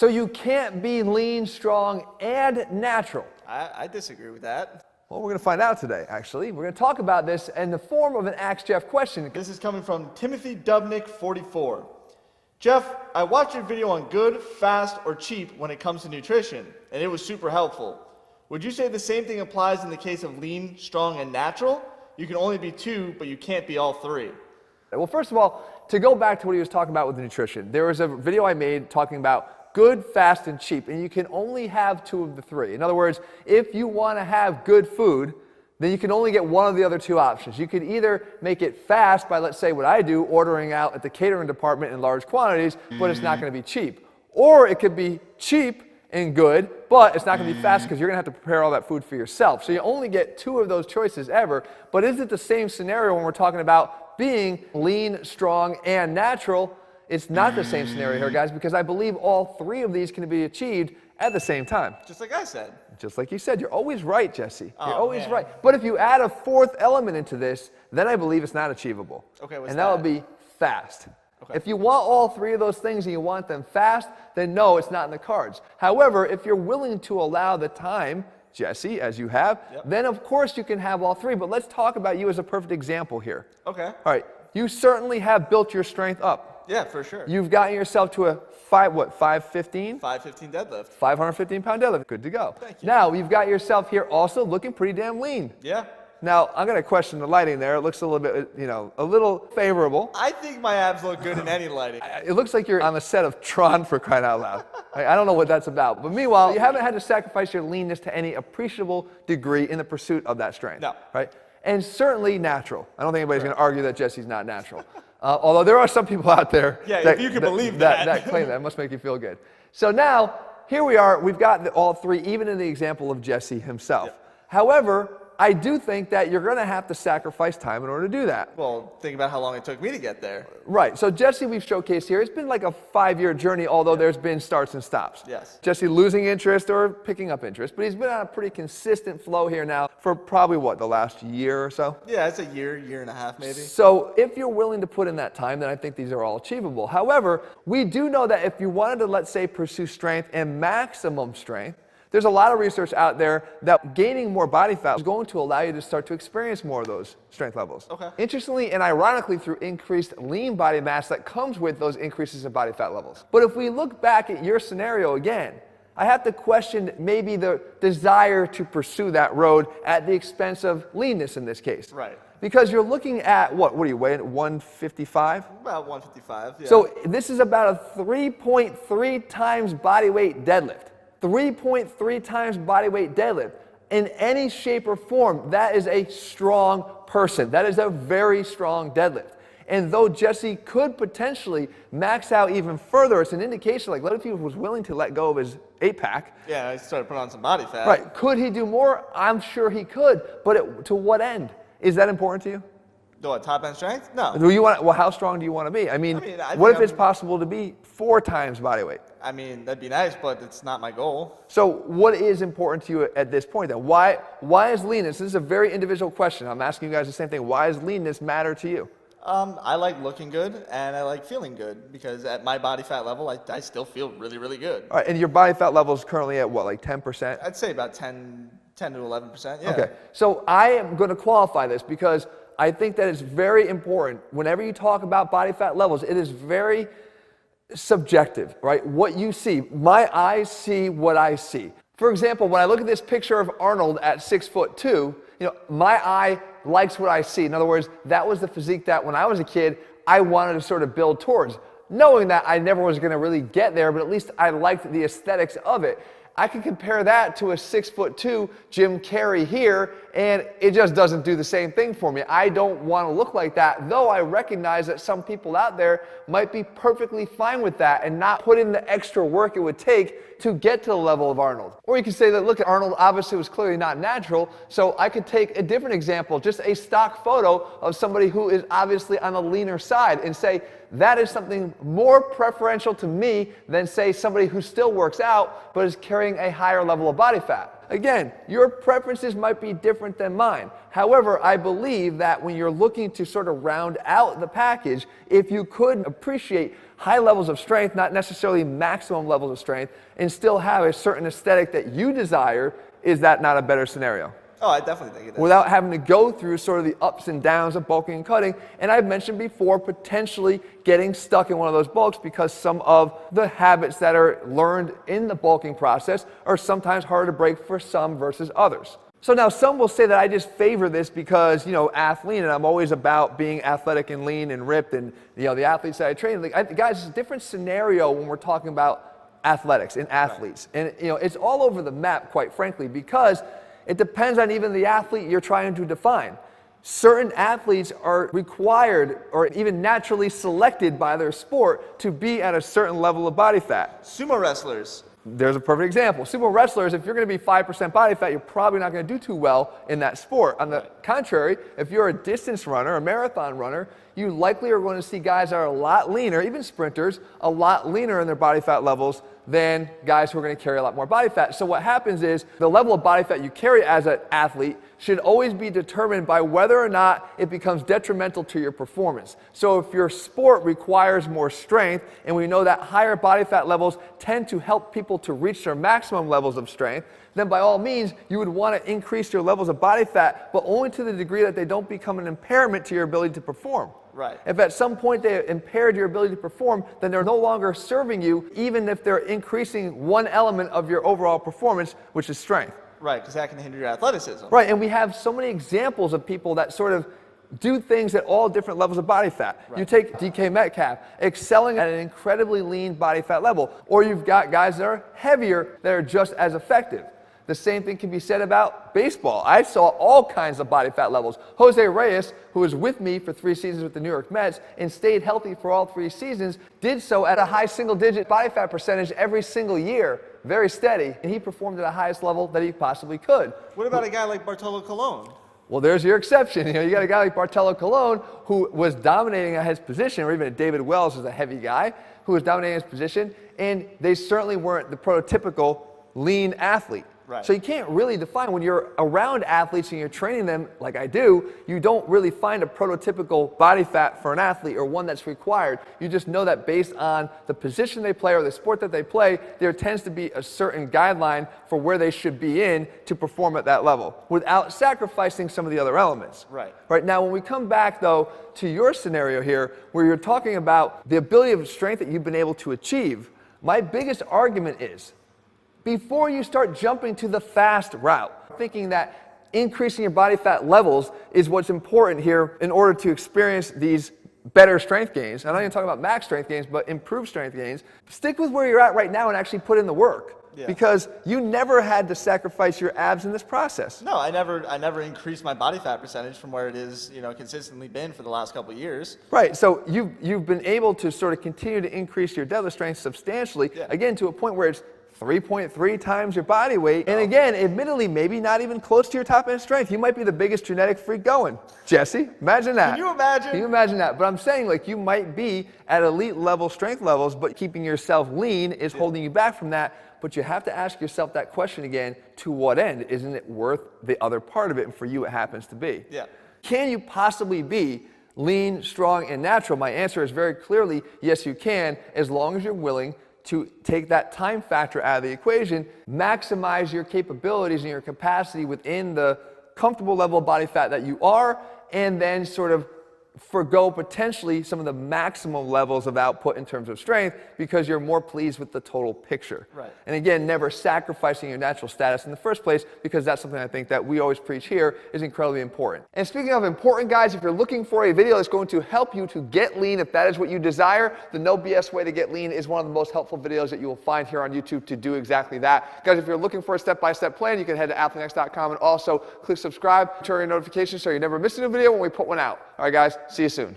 So you can't be lean, strong, and natural. I disagree with that. Well, we're going to find out today, actually. We're going to talk about this in the form of an Ask Jeff question. This is coming from Timothy Dubnik 44. Jeff, I watched your video on good, fast, or cheap when it comes to nutrition, and it was super helpful. Would you say the same thing applies in the case of lean, strong, and natural? You can only be two, but you can't be all three. Well, first of all, to go back to what he was talking about with the nutrition, there was a video I made talking about good, fast, and cheap, and you can only have two of the three. In other words, if you want to have good food, then you can only get one of the other two options. You could either make it fast by, let's say what I do, ordering out at the catering department in large quantities, but it's not going to be cheap. Or it could be cheap and good, but it's not going to be fast because you're going to have to prepare all that food for yourself. So you only get two of those choices ever. But is it the same scenario when we're talking about being lean, strong, and natural? It's not the same scenario here, guys, because I believe all three of these can be achieved at the same time. Just like I said. Just like you said. You're always right, Jesse. You're always man. right. But if you add a fourth element into this, then I believe it's not achievable. Okay, what's and that would be fast. Okay. If you want all three of those things and you want them fast, then no, it's not in the cards. However, if you're willing to allow the time, Jesse, as you have, then of course you can have all three. But let's talk about you as a perfect example here. Okay. All right. You certainly have built your strength up. Yeah, for sure. You've gotten yourself to a 515? 515 deadlift. 515-pound deadlift. Good to go. Thank you. Now, you've got yourself here also looking pretty damn lean. Yeah. Now, I'm going to question the lighting there. It looks a little bit, a little favorable. I think my abs look good in any lighting. It looks like you're on the set of Tron, for crying out loud. I don't know what that's about. But meanwhile, you haven't had to sacrifice your leanness to any appreciable degree in the pursuit of that strength. No. Right? And certainly natural. I don't think anybody's going to argue that Jesse's not natural. Although there are some people out there if you can believe that. that claim that. It must make you feel good. So now, here we are. We've got all three, even in the example of Jesse himself. Yeah. However, I do think that you're going to have to sacrifice time in order to do that. Well, think about how long it took me to get there. Right. So Jesse, we've showcased here. It's been like a 5-year journey, although there's been starts and stops. Yes. Jesse losing interest or picking up interest, but he's been on a pretty consistent flow here now for probably, the last year or so? Yeah, it's a year and a half maybe. So if you're willing to put in that time, then I think these are all achievable. However, we do know that if you wanted to, let's say, pursue strength and maximum strength, there's a lot of research out there that gaining more body fat is going to allow you to start to experience more of those strength levels. Okay. Interestingly and ironically, through increased lean body mass that comes with those increases in body fat levels. But if we look back at your scenario again, I have to question maybe the desire to pursue that road at the expense of leanness in this case. Right. Because you're looking at, what are you weighing, 155? About 155, yeah. So this is about a 3.3 times body weight deadlift. 3.3 times body weight deadlift. In any shape or form, that is a strong person. That is a very strong deadlift. And though Jesse could potentially max out even further, it's an indication, like, what if he was willing to let go of his 8-pack? Yeah, I started putting on some body fat. Right. Could he do more? I'm sure he could. But to what end? Is that important to you? What, top end strength? No. Do you want? Well, how strong do you want to be? I mean what if it's possible to be 4 times body weight? I mean, that'd be nice, but it's not my goal. So what is important to you at this point then? Why is leanness? This is a very individual question. I'm asking you guys the same thing. Why does leanness matter to you? I like looking good and I like feeling good because at my body fat level, I still feel really, really good. All right, and your body fat level is currently at what, like 10%? I'd say about 10 to 11%, yeah. Okay, so I am going to qualify this because I think that it's very important. Whenever you talk about body fat levels, it is very subjective, right? What you see. My eyes see what I see. For example, when I look at this picture of Arnold at 6'2", my eye likes what I see. In other words, that was the physique that when I was a kid, I wanted to sort of build towards. Knowing that I never was going to really get there, but at least I liked the aesthetics of it. I can compare that to a 6'2" Jim Carrey here, and it just doesn't do the same thing for me. I don't want to look like that, though I recognize that some people out there might be perfectly fine with that and not put in the extra work it would take to get to the level of Arnold. Or you could say that, look, Arnold obviously was clearly not natural, so I could take a different example, just a stock photo of somebody who is obviously on the leaner side and say, that is something more preferential to me than, say, somebody who still works out but is carrying a higher level of body fat. again, your preferences might be different than mine. However, I believe that when you're looking to sort of round out the package, if you could appreciate high levels of strength, not necessarily maximum levels of strength, and still have a certain aesthetic that you desire, is that not a better scenario? Oh, I definitely think it is. Without having to go through sort of the ups and downs of bulking and cutting. And I've mentioned before, potentially getting stuck in one of those bulks because some of the habits that are learned in the bulking process are sometimes harder to break for some versus others. So now some will say that I just favor this because, ATHLEAN, and I'm always about being athletic and lean and ripped, and, the athletes that I train. Guys, it's a different scenario when we're talking about athletics and athletes. Right. And, it's all over the map, quite frankly, because it depends on even the athlete you're trying to define. Certain athletes are required or even naturally selected by their sport to be at a certain level of body fat. Sumo wrestlers. There's a perfect example. Sumo wrestlers, if you're going to be 5% body fat, you're probably not going to do too well in that sport. On the contrary, if you're a distance runner, a marathon runner, you likely are going to see guys that are a lot leaner, even sprinters, a lot leaner in their body fat levels than guys who are going to carry a lot more body fat. So what happens is the level of body fat you carry as an athlete should always be determined by whether or not it becomes detrimental to your performance. So if your sport requires more strength, and we know that higher body fat levels tend to help people to reach their maximum levels of strength, then by all means, you would want to increase your levels of body fat, but only to the degree that they don't become an impairment to your ability to perform. Right. If at some point they impaired your ability to perform, then they're no longer serving you, even if they're increasing one element of your overall performance, which is strength. Right, because that can hinder your athleticism. Right, and we have so many examples of people that sort of do things at all different levels of body fat. Right. You take DK Metcalf, excelling at an incredibly lean body fat level, or you've got guys that are heavier that are just as effective. The same thing can be said about baseball. I saw all kinds of body fat levels. Jose Reyes, who was with me for 3 seasons with the New York Mets and stayed healthy for all 3 seasons, did so at a high single-digit body fat percentage every single year, very steady, and he performed at the highest level that he possibly could. What about a guy like Bartolo Colon? Well, there's your exception. You got a guy like Bartolo Colon who was dominating at his position, or even a David Wells who's a heavy guy who was dominating his position, and they certainly weren't the prototypical lean athlete. Right. So you can't really define, when you're around athletes and you're training them like I do, you don't really find a prototypical body fat for an athlete or one that's required. You just know that based on the position they play or the sport that they play, there tends to be a certain guideline for where they should be in to perform at that level without sacrificing some of the other elements. Right. Right. Now, when we come back, though, to your scenario here, where you're talking about the ability of strength that you've been able to achieve, my biggest argument is, before you start jumping to the fast route, thinking that increasing your body fat levels is what's important here in order to experience these better strength gains, I'm not even talking about max strength gains, but improved strength gains, stick with where you're at right now and actually put in the work. Yeah. Because you never had to sacrifice your abs in this process. No, I never increased my body fat percentage from where it is, consistently been for the last couple of years. Right. So you've been able to sort of continue to increase your deadlift strength substantially, again, to a point where it's 3.3 times your body weight. And again, admittedly, maybe not even close to your top end strength. You might be the biggest genetic freak going. Jesse, imagine that. Can you imagine? Can you imagine that? But I'm saying, you might be at elite level strength levels, but keeping yourself lean is holding you back from that. But you have to ask yourself that question again, to what end? Isn't it worth the other part of it? And for you, it happens to be. Yeah. Can you possibly be lean, strong, and natural? My answer is very clearly, yes, you can, as long as you're willing to take that time factor out of the equation, maximize your capabilities and your capacity within the comfortable level of body fat that you are, and then sort of forgo potentially some of the maximum levels of output in terms of strength because you're more pleased with the total picture. Right. And again, never sacrificing your natural status in the first place, because that's something I think that we always preach here is incredibly important. And speaking of important, guys, if you're looking for a video that's going to help you to get lean, if that is what you desire, the No BS Way to Get Lean is one of the most helpful videos that you will find here on YouTube to do exactly that. Guys, if you're looking for a step-by-step plan, you can head to ATHLEAN-X.com and also click subscribe, turn on your notifications so you never miss a new video when we put one out. All right, guys, see you soon.